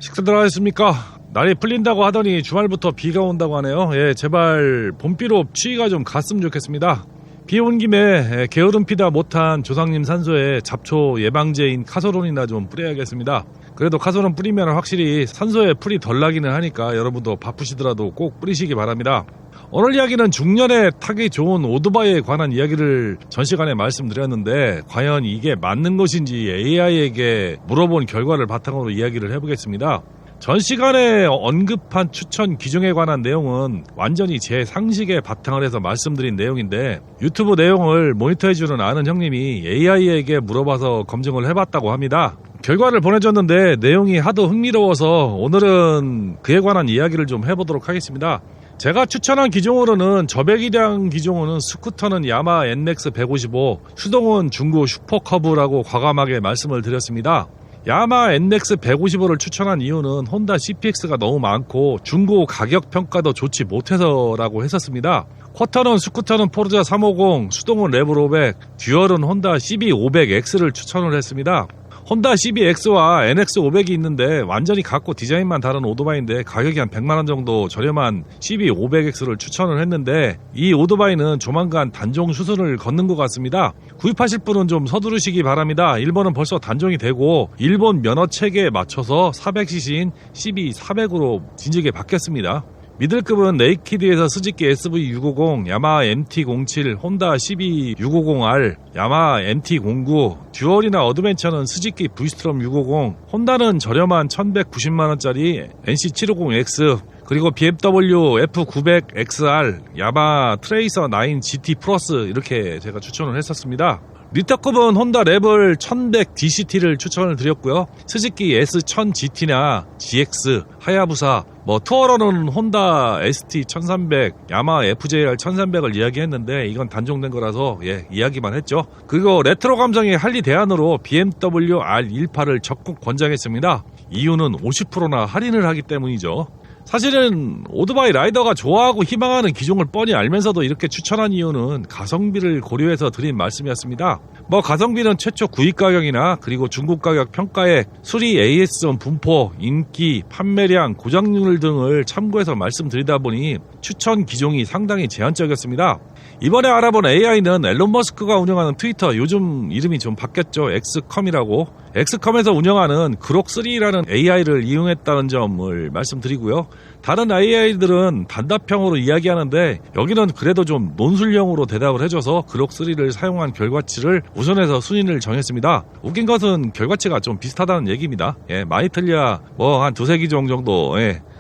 식사들 하셨습니까? 날이 풀린다고 하더니 주말부터 비가 온다고 하네요. 제발 봄비로 추위가 좀 갔으면 좋겠습니다. 비 온 김에 게으름 피다 못한 조상님 산소에 잡초 예방제인 카소론이나 좀 뿌려야겠습니다. 그래도 카소론 뿌리면 확실히 산소에 풀이 덜 나기는 하니까 여러분도 바쁘시더라도 꼭 뿌리시기 바랍니다. 오늘 이야기는 중년에 타기 좋은 오토바이에 관한 이야기를 전 시간에 말씀드렸는데 과연 이게 맞는 것인지 AI에게 물어본 결과를 바탕으로 이야기를 해보겠습니다. 전 시간에 언급한 추천 기종에 관한 내용은 완전히 제 상식에 바탕을 해서 말씀드린 내용인데 유튜브 내용을 모니터해주는 아는 형님이 AI에게 물어봐서 검증을 해봤다고 합니다. 결과를 보내줬는데 내용이 하도 흥미로워서 오늘은 그에 관한 이야기를 좀 해보도록 하겠습니다. 제가 추천한 기종으로는 저배기량 기종으로는 스쿠터는 야마 NMAX 155, 수동은 중고 슈퍼커브라고 과감하게 말씀을 드렸습니다. 야마 NMAX 155를 추천한 이유는 혼다 CPX가 너무 많고 중고 가격 평가도 좋지 못해서라고 했었습니다. 쿼터는 스쿠터는 포르자 350, 수동은 레벨 500, 듀얼은 혼다 CB500X를 추천을 했습니다. 혼다 CBX와 NX500이 있는데 완전히 같고 디자인만 다른 오토바이인데 가격이 한 100만원 정도 저렴한 CB500X를 추천을 했는데 이 오토바이는 조만간 단종 수순을 걷는 것 같습니다. 구입하실 분은 좀 서두르시기 바랍니다. 일본은 벌써 단종이 되고 일본 면허 체계에 맞춰서 400cc인 CB400으로 진지하게 바뀌었습니다. 미들급은 네이키드에서 스즈키 SV650, 야마 MT07, 혼다 CB650R, 야마 MT09, 듀얼이나 어드벤처는 스즈키 브이스트롬 650, 혼다는 저렴한 1190만원짜리 NC750X, 그리고 BMW F900XR, 야마 트레이서 9 GT 플러스 이렇게 제가 추천을 했었습니다. 리터급은 혼다 레벨 1100 DCT를 추천을 드렸고요. 스즈키 S1000GT나 GX, 하야부사, 투어러는 혼다 ST1300, 야마 FJR 1300을 이야기했는데 이건 단종된 거라서 이야기만 했죠. 그리고 레트로 감성의 할리 대안으로 BMW R18을 적극 권장했습니다. 이유는 50%나 할인을 하기 때문이죠. 사실은 오토바이 라이더가 좋아하고 희망하는 기종을 뻔히 알면서도 이렇게 추천한 이유는 가성비를 고려해서 드린 말씀이었습니다. 가성비는 최초 구입 가격이나 그리고 중국 가격 평가액, 수리 AS전 분포, 인기, 판매량, 고장률 등을 참고해서 말씀드리다 보니 추천 기종이 상당히 제한적이었습니다. 이번에 알아본 AI는 앨런 머스크가 운영하는 트위터, 요즘 이름이 좀 바뀌었죠. 엑스컴이라고. 엑스컴에서 운영하는 그록3라는 AI를 이용했다는 점을 말씀드리고요. 다른 AI들은 단답형으로 이야기하는데 여기는 그래도 좀 논술형으로 대답을 해줘서 그록3를 사용한 결과치를 우선해서 순위를 정했습니다. 웃긴 것은 결과치가 좀 비슷하다는 얘기입니다. 많이 틀려야 한 두세 기종 정도,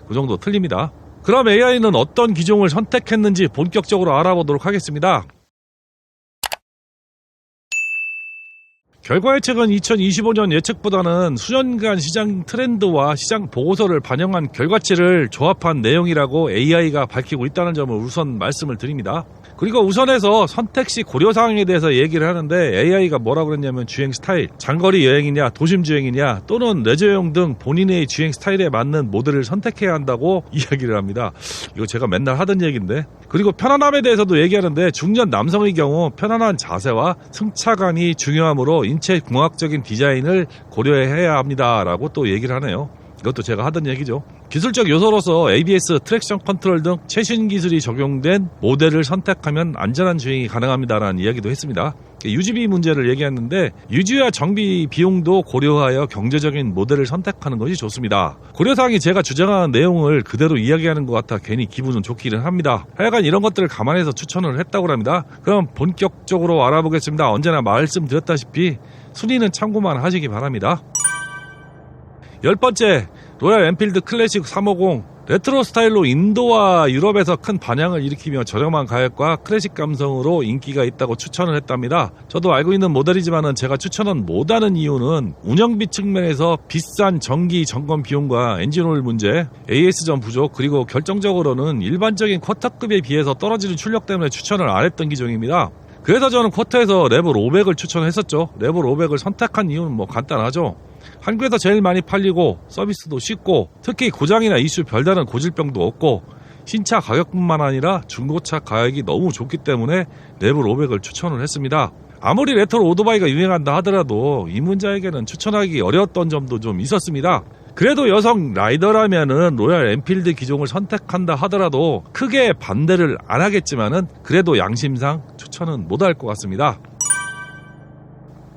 그 정도 틀립니다. 그럼 AI는 어떤 기종을 선택했는지 본격적으로 알아보도록 하겠습니다. 결과 예측은 2025년 예측보다는 수년간 시장 트렌드와 시장 보고서를 반영한 결과치를 조합한 내용이라고 AI가 밝히고 있다는 점을 우선 말씀을 드립니다. 그리고 우선해서 선택시 고려사항에 대해서 얘기를 하는데 AI가 뭐라고 그랬냐면 주행 스타일, 장거리 여행이냐 도심 주행이냐 또는 레저용 등 본인의 주행 스타일에 맞는 모델을 선택해야 한다고 이야기를 합니다. 이거 제가 맨날 하던 얘기인데. 그리고 편안함에 대해서도 얘기하는데 중년 남성의 경우 편안한 자세와 승차감이 중요하므로 인체 공학적인 디자인을 고려해야 합니다 라고 또 얘기를 하네요. 이것도 제가 하던 얘기죠. 기술적 요소로서 ABS, 트랙션 컨트롤 등 최신 기술이 적용된 모델을 선택하면 안전한 주행이 가능합니다라는 이야기도 했습니다. 유지비 문제를 얘기했는데 유지와 정비 비용도 고려하여 경제적인 모델을 선택하는 것이 좋습니다. 고려사항이 제가 주장하는 내용을 그대로 이야기하는 것 같아 괜히 기분은 좋기는 합니다. 하여간 이런 것들을 감안해서 추천을 했다고 합니다. 그럼 본격적으로 알아보겠습니다. 언제나 말씀드렸다시피 순위는 참고만 하시기 바랍니다. 10번째, 로얄 엔필드 클래식 350. 레트로 스타일로 인도와 유럽에서 큰 반향을 일으키며 저렴한 가격과 클래식 감성으로 인기가 있다고 추천을 했답니다. 저도 알고 있는 모델이지만 제가 추천은 못하는 이유는 운영비 측면에서 비싼 정기 점검 비용과 엔진오일 문제, AS전 부족, 그리고 결정적으로는 일반적인 쿼터급에 비해서 떨어지는 출력 때문에 추천을 안 했던 기종입니다. 그래서 저는 쿼터에서 레벨 500을 추천했었죠. 레벨 500을 선택한 이유는 간단하죠. 한국에서 제일 많이 팔리고 서비스도 쉽고 특히 고장이나 이슈 별다른 고질병도 없고 신차 가격뿐만 아니라 중고차 가격이 너무 좋기 때문에 레벨 500을 추천을 했습니다. 아무리 레트로 오토바이가 유행한다 하더라도 입문자에게는 추천하기 어려웠던 점도 좀 있었습니다. 그래도 여성 라이더라면은 로얄 엔필드 기종을 선택한다 하더라도 크게 반대를 안 하겠지만은 그래도 양심상 추천은 못할 것 같습니다.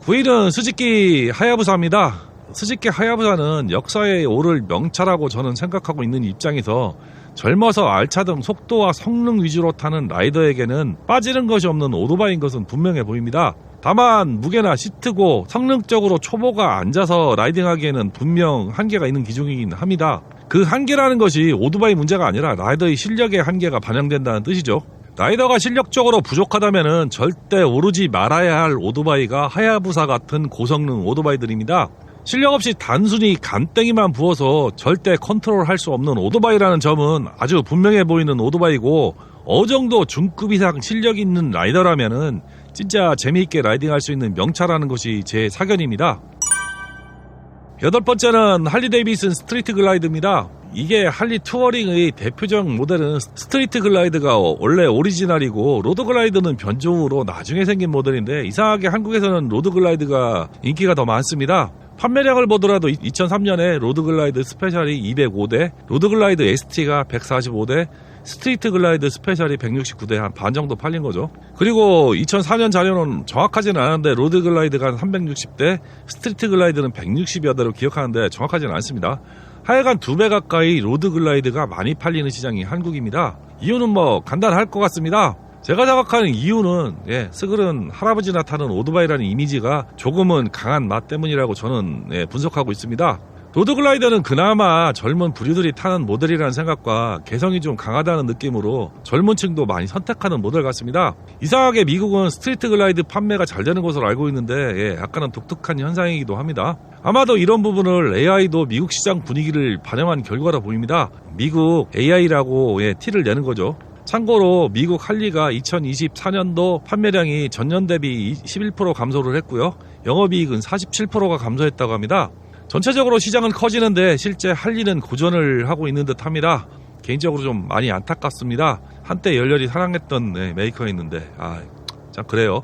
9위는 스즈키 하야부사입니다. 스즈키 하야부사는 역사에 오를 명차라고 저는 생각하고 있는 입장에서 젊어서 알차등 속도와 성능 위주로 타는 라이더에게는 빠지는 것이 없는 오토바이인 것은 분명해 보입니다. 다만 무게나 시트고 성능적으로 초보가 앉아서 라이딩하기에는 분명 한계가 있는 기종이긴 합니다. 그 한계라는 것이 오토바이 문제가 아니라 라이더의 실력의 한계가 반영된다는 뜻이죠. 라이더가 실력적으로 부족하다면 절대 오르지 말아야 할 오토바이가 하야부사 같은 고성능 오토바이들입니다. 실력 없이 단순히 간땡이만 부어서 절대 컨트롤할 수 없는 오토바이라는 점은 아주 분명해 보이는 오토바이고, 어느 정도 중급 이상 실력이 있는 라이더라면은 진짜 재미있게 라이딩할 수 있는 명차라는 것이 제 사견입니다. 8번째는 할리 데이비슨 스트리트 글라이드입니다. 이게 할리 투어링의 대표적 모델은 스트리트 글라이드가 원래 오리지널이고 로드 글라이드는 변종으로 나중에 생긴 모델인데, 이상하게 한국에서는 로드 글라이드가 인기가 더 많습니다. 판매량을 보더라도 2003년에 로드 글라이드 스페셜이 205대, 로드 글라이드 ST가 145대, 스트리트 글라이드 스페셜이 169대, 한 반 정도 팔린 거죠. 그리고 2004년 자료는 정확하지는 않은데 로드 글라이드가 한 360대, 스트리트 글라이드는 160여 대로 기억하는데 정확하지는 않습니다. 하여간 2배 가까이 로드 글라이드가 많이 팔리는 시장이 한국입니다. 이유는 뭐 간단할 것 같습니다. 제가 생각하는 이유는 스글은 할아버지나 타는 오토바이라는 이미지가 조금은 강한 맛 때문이라고 저는 분석하고 있습니다. 로드 글라이더는 그나마 젊은 부류들이 타는 모델이라는 생각과 개성이 좀 강하다는 느낌으로 젊은 층도 많이 선택하는 모델 같습니다. 이상하게 미국은 스트리트 글라이드 판매가 잘 되는 것으로 알고 있는데 약간은 독특한 현상이기도 합니다. 아마도 이런 부분을 AI도 미국 시장 분위기를 반영한 결과라 보입니다. 미국 AI라고 티를 내는 거죠. 참고로 미국 할리가 2024년도 판매량이 전년 대비 11% 감소를 했고요. 영업이익은 47%가 감소했다고 합니다. 전체적으로 시장은 커지는데 실제 할리는 고전을 하고 있는 듯 합니다. 개인적으로 좀 많이 안타깝습니다. 한때 열렬히 사랑했던 메이커였는데 참 그래요.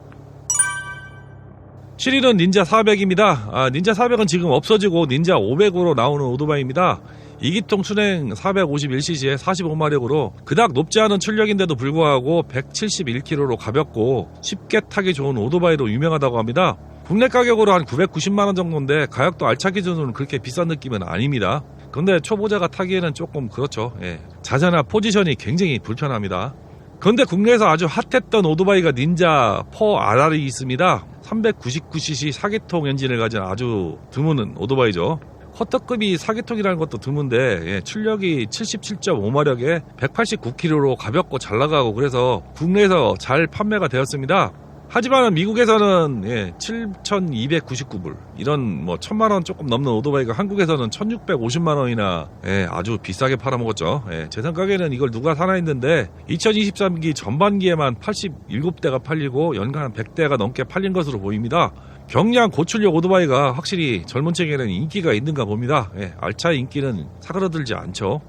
7위는 닌자 400입니다. 닌자 400은 지금 없어지고 닌자 500으로 나오는 오토바이입니다. 2기통 순행 451cc에 45마력으로 그닥 높지 않은 출력인데도 불구하고 171kg로 가볍고 쉽게 타기 좋은 오토바이로 유명하다고 합니다. 국내 가격으로 한 990만원 정도인데 가격도 알차 기준으로는 그렇게 비싼 느낌은 아닙니다. 근데 초보자가 타기에는 조금 그렇죠. 자세나 포지션이 굉장히 불편합니다. 그런데 국내에서 아주 핫했던 오토바이가 닌자 4RR이 있습니다. 399cc 4기통 엔진을 가진 아주 드문 오토바이죠. 쿼터급이 4기통이라는 것도 드문데 출력이 77.5마력에 189kg로 가볍고 잘 나가고 그래서 국내에서 잘 판매가 되었습니다. 하지만 미국에서는 7,299불 이런 1,000만원 조금 넘는 오토바이가 한국에서는 1,650만원이나 아주 비싸게 팔아먹었죠. 제 생각에는 이걸 누가 사나 했는데 2023기 전반기에만 87대가 팔리고 연간 100대가 넘게 팔린 것으로 보입니다. 경량 고출력 오토바이가 확실히 젊은 층에는 인기가 있는가 봅니다. 알차 인기는 사그러들지 않죠.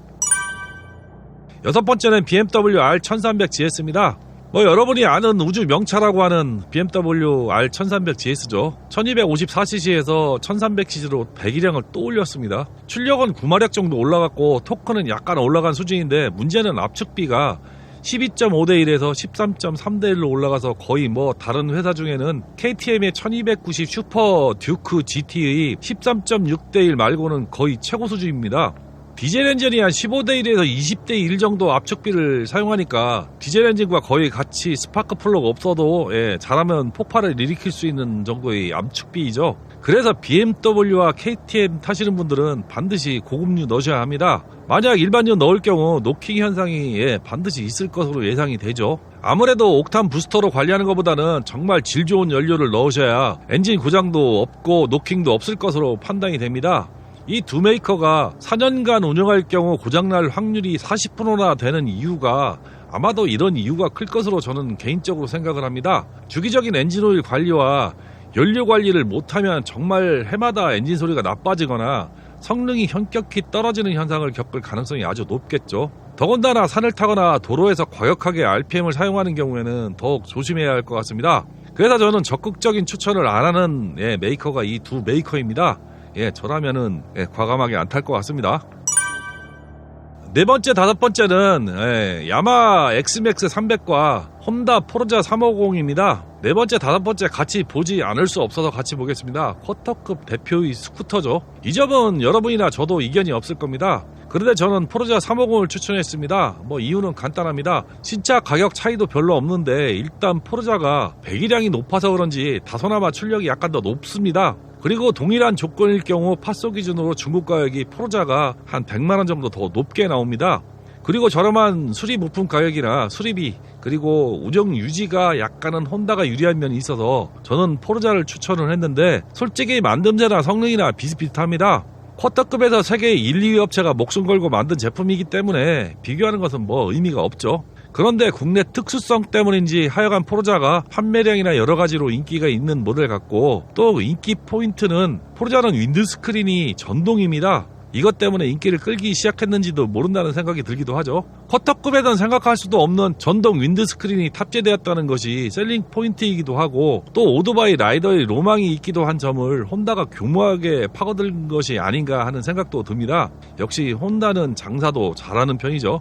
6번째는 BMW R1300GS입니다. 여러분이 아는 우주 명차라고 하는 BMW R1300GS죠. 1254cc에서 1300cc로 배기량을 또 올렸습니다. 출력은 9마력 정도 올라갔고 토크는 약간 올라간 수준인데 문제는 압축비가 12.5대1에서 13.3대1로 올라가서 거의 다른 회사 중에는 KTM의 1290 슈퍼 듀크 GT의 13.6대1 말고는 거의 최고 수준입니다. 디젤 엔진이 한 15대1에서 20대1 정도 압축비를 사용하니까 디젤 엔진과 거의 같이 스파크 플러그 없어도 잘하면 폭발을 일으킬 수 있는 정도의 압축비이죠. 그래서 BMW와 KTM 타시는 분들은 반드시 고급류 넣으셔야 합니다. 만약 일반유 넣을 경우 노킹 현상이 반드시 있을 것으로 예상이 되죠. 아무래도 옥탄 부스터로 관리하는 것보다는 정말 질 좋은 연료를 넣으셔야 엔진 고장도 없고 노킹도 없을 것으로 판단이 됩니다. 이 두 메이커가 4년간 운영할 경우 고장날 확률이 40%나 되는 이유가 아마도 이런 이유가 클 것으로 저는 개인적으로 생각을 합니다. 주기적인 엔진오일 관리와 연료 관리를 못하면 정말 해마다 엔진 소리가 나빠지거나 성능이 현격히 떨어지는 현상을 겪을 가능성이 아주 높겠죠. 더군다나 산을 타거나 도로에서 과격하게 RPM을 사용하는 경우에는 더욱 조심해야 할 것 같습니다. 그래서 저는 적극적인 추천을 안 하는 메이커가 이 두 메이커입니다. 저라면은 과감하게 안 탈 것 같습니다. 네 번째, 다섯 번째는 야마 엑스맥스 300과 혼다 포르자 350입니다. 네 번째, 다섯 번째 같이 보지 않을 수 없어서 같이 보겠습니다. 쿼터급 대표의 스쿠터죠. 이 점은 여러분이나 저도 이견이 없을 겁니다. 그런데 저는 포르자 350을 추천했습니다. 이유는 간단합니다. 신차 가격 차이도 별로 없는데 일단 포르자가 배기량이 높아서 그런지 다소나마 출력이 약간 더 높습니다. 그리고 동일한 조건일 경우 파소 기준으로 중국 가격이 포르자가 한 100만원 정도 더 높게 나옵니다. 그리고 저렴한 수리 부품 가격이나 수리비 그리고 운영 유지가 약간은 혼다가 유리한 면이 있어서 저는 포르자를 추천을 했는데 솔직히 만듦새나 성능이나 비슷비슷합니다. 쿼터급에서 세계 1, 2위 업체가 목숨 걸고 만든 제품이기 때문에 비교하는 것은 의미가 없죠. 그런데 국내 특수성 때문인지 하여간 포르자가 판매량이나 여러가지로 인기가 있는 모델 같고 또 인기 포인트는 포르자는 윈드스크린이 전동입니다. 이것 때문에 인기를 끌기 시작했는지도 모른다는 생각이 들기도 하죠. 쿼터급에선 생각할 수도 없는 전동 윈드스크린이 탑재되었다는 것이 셀링 포인트이기도 하고 또 오토바이 라이더의 로망이 있기도 한 점을 혼다가 교묘하게 파고든 것이 아닌가 하는 생각도 듭니다. 역시 혼다는 장사도 잘하는 편이죠.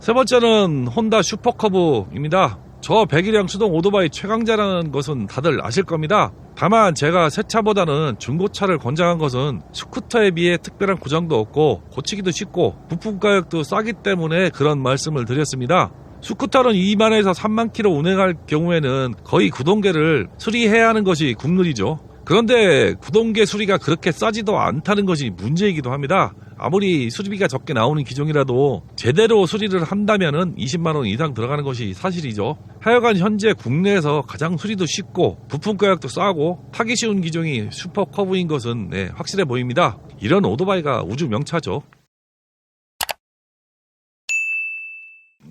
세 번째는 혼다 슈퍼커브입니다. 저 배기량 수동 오토바이 최강자라는 것은 다들 아실 겁니다. 다만 제가 새 차보다는 중고차를 권장한 것은 스쿠터에 비해 특별한 고장도 없고 고치기도 쉽고 부품 가격도 싸기 때문에 그런 말씀을 드렸습니다. 스쿠터는 2만에서 3만 킬로 운행할 경우에는 거의 구동계를 수리해야 하는 것이 국룰이죠. 그런데 구동계 수리가 그렇게 싸지도 않다는 것이 문제이기도 합니다. 아무리 수리비가 적게 나오는 기종이라도 제대로 수리를 한다면은 20만원 이상 들어가는 것이 사실이죠. 하여간 현재 국내에서 가장 수리도 쉽고 부품 가격도 싸고 타기 쉬운 기종이 슈퍼커브인 것은 확실해 보입니다. 이런 오토바이가 우주 명차죠.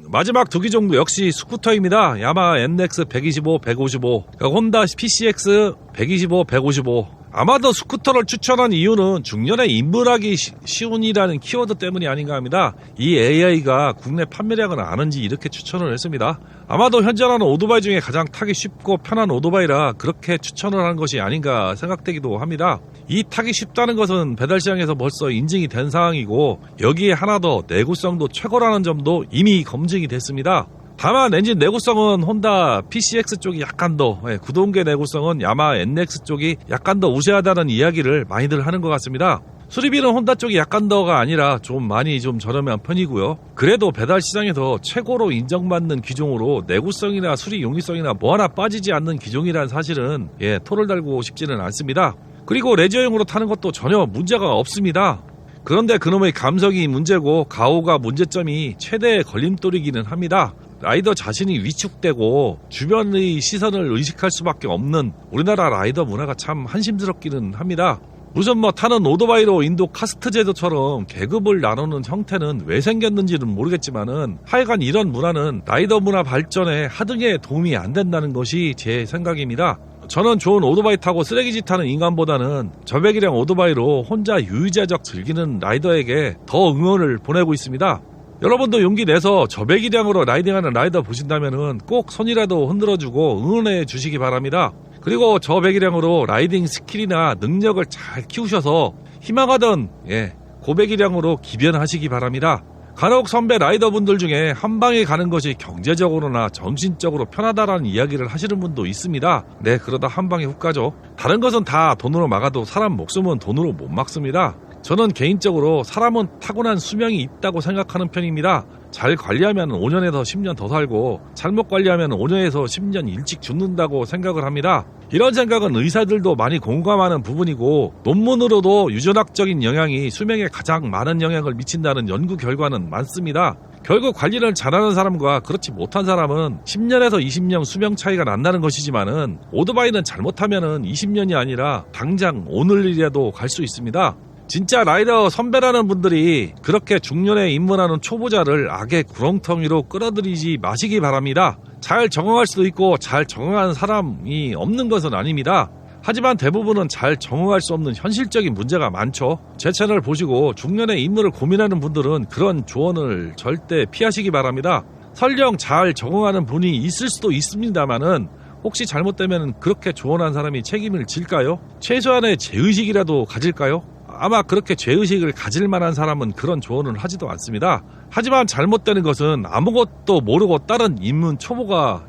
마지막 두 기종도 역시 스쿠터입니다. 야마 NX 125, 155, 혼다 PCX 125, 155. 아마도 스쿠터를 추천한 이유는 중년에 입문하기 쉬운이라는 키워드 때문이 아닌가 합니다. 이 AI가 국내 판매량을 아는지 이렇게 추천을 했습니다. 아마도 현존하는 오토바이 중에 가장 타기 쉽고 편한 오토바이라 그렇게 추천을 한 것이 아닌가 생각되기도 합니다. 이 타기 쉽다는 것은 배달시장에서 벌써 인증이 된 상황이고 여기에 하나 더 내구성도 최고라는 점도 이미 검증이 됐습니다. 다만 엔진 내구성은 혼다 PCX 쪽이 약간 더 구동계 내구성은 야마 NX 쪽이 약간 더 우세하다는 이야기를 많이들 하는 것 같습니다. 수리비는 혼다 쪽이 약간 더가 아니라 좀 많이 좀 저렴한 편이고요. 그래도 배달 시장에서 최고로 인정받는 기종으로 내구성이나 수리 용이성이나 뭐 하나 빠지지 않는 기종이란 사실은 토를 달고 싶지는 않습니다. 그리고 레저용으로 타는 것도 전혀 문제가 없습니다. 그런데 그놈의 감성이 문제고 가오가 문제점이 최대의 걸림돌이기는 합니다. 라이더 자신이 위축되고 주변의 시선을 의식할 수밖에 없는 우리나라 라이더 문화가 참 한심스럽기는 합니다. 무슨 타는 오토바이로 인도 카스트 제도처럼 계급을 나누는 형태는 왜 생겼는지는 모르겠지만은 하여간 이런 문화는 라이더 문화 발전에 하등에 도움이 안 된다는 것이 제 생각입니다. 저는 좋은 오토바이 타고 쓰레기짓 하는 인간보다는 저배기량 오토바이로 혼자 유유자적 즐기는 라이더에게 더 응원을 보내고 있습니다. 여러분도 용기 내서 저배기량으로 라이딩하는 라이더 보신다면은 꼭 손이라도 흔들어주고 응원해 주시기 바랍니다. 그리고 저배기량으로 라이딩 스킬이나 능력을 잘 키우셔서 희망하던 고배기량으로 기변하시기 바랍니다. 간혹 선배 라이더분들 중에 한방에 가는 것이 경제적으로나 정신적으로 편하다라는 이야기를 하시는 분도 있습니다. 그러다 한방에 훅 가죠. 다른 것은 다 돈으로 막아도 사람 목숨은 돈으로 못 막습니다. 저는 개인적으로 사람은 타고난 수명이 있다고 생각하는 편입니다. 잘 관리하면 5년에서 10년 더 살고 잘못 관리하면 5년에서 10년 일찍 죽는다고 생각을 합니다. 이런 생각은 의사들도 많이 공감하는 부분이고 논문으로도 유전학적인 영향이 수명에 가장 많은 영향을 미친다는 연구 결과는 많습니다. 결국 관리를 잘하는 사람과 그렇지 못한 사람은 10년에서 20년 수명 차이가 난다는 것이지만은 오토바이는 잘못하면은 20년이 아니라 당장 오늘이라도 갈 수 있습니다. 진짜 라이더 선배라는 분들이 그렇게 중년에 입문하는 초보자를 악의 구렁텅이로 끌어들이지 마시기 바랍니다. 잘 적응할 수도 있고 잘 적응하는 사람이 없는 것은 아닙니다. 하지만 대부분은 잘 적응할 수 없는 현실적인 문제가 많죠. 제 채널 보시고 중년에 입문을 고민하는 분들은 그런 조언을 절대 피하시기 바랍니다. 설령 잘 적응하는 분이 있을 수도 있습니다만은 혹시 잘못되면 그렇게 조언한 사람이 책임을 질까요? 최소한의 죄의식이라도 가질까요? 아마 그렇게 죄의식을 가질 만한 사람은 그런 조언을 하지도 않습니다. 하지만 잘못되는 것은 아무것도 모르고 다른 인문 초보가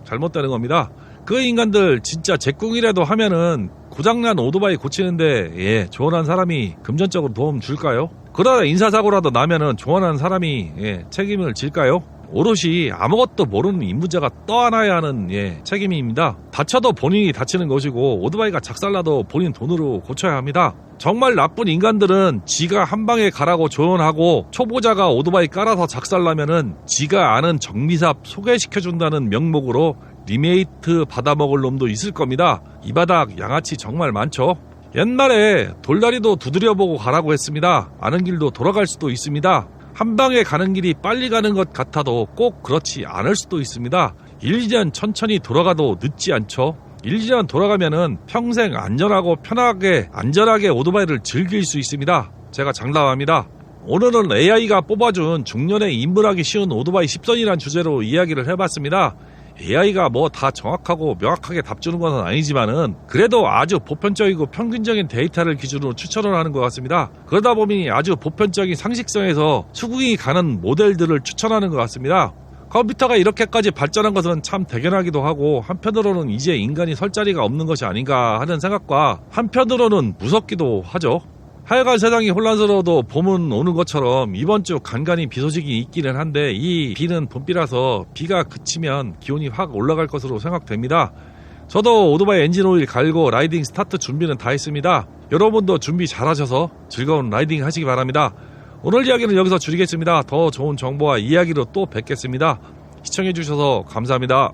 잘못되는 겁니다. 그 인간들 진짜 제꿍이라도 하면은 고장난 오토바이 고치는데 조언한 사람이 금전적으로 도움 줄까요? 그러다 인사사고라도 나면은 조언한 사람이 책임을 질까요? 오롯이 아무것도 모르는 인문자가 떠안아야 하는 책임입니다. 다쳐도 본인이 다치는 것이고 오토바이가 작살나도 본인 돈으로 고쳐야 합니다. 정말 나쁜 인간들은 지가 한방에 가라고 조언하고 초보자가 오토바이 깔아서 작살나면은 지가 아는 정비삽 소개시켜준다는 명목으로 리메이트 받아먹을 놈도 있을 겁니다. 이 바닥 양아치 정말 많죠. 옛말에 돌다리도 두드려보고 가라고 했습니다. 아는 길도 돌아갈 수도 있습니다. 한 방에 가는 길이 빨리 가는 것 같아도 꼭 그렇지 않을 수도 있습니다. 1, 2년 천천히 돌아가도 늦지 않죠. 1, 2년 돌아가면은 평생 안전하게 오토바이를 즐길 수 있습니다. 제가 장담합니다. 오늘은 AI가 뽑아준 중년에 입문하기 쉬운 오토바이 10선이란 주제로 이야기를 해봤습니다. AI가 뭐 다 정확하고 명확하게 답 주는 건 아니지만은 그래도 아주 보편적이고 평균적인 데이터를 기준으로 추천을 하는 것 같습니다. 그러다 보니 아주 보편적인 상식성에서 수긍이 가는 모델들을 추천하는 것 같습니다. 컴퓨터가 이렇게까지 발전한 것은 참 대견하기도 하고 한편으로는 이제 인간이 설 자리가 없는 것이 아닌가 하는 생각과 한편으로는 무섭기도 하죠. 하여간 세상이 혼란스러워도 봄은 오는 것처럼 이번 주 간간히 비 소식이 있기는 한데 이 비는 봄비라서 비가 그치면 기온이 확 올라갈 것으로 생각됩니다. 저도 오토바이 엔진오일 갈고 라이딩 스타트 준비는 다 했습니다. 여러분도 준비 잘하셔서 즐거운 라이딩 하시기 바랍니다. 오늘 이야기는 여기서 줄이겠습니다. 더 좋은 정보와 이야기로 또 뵙겠습니다. 시청해주셔서 감사합니다.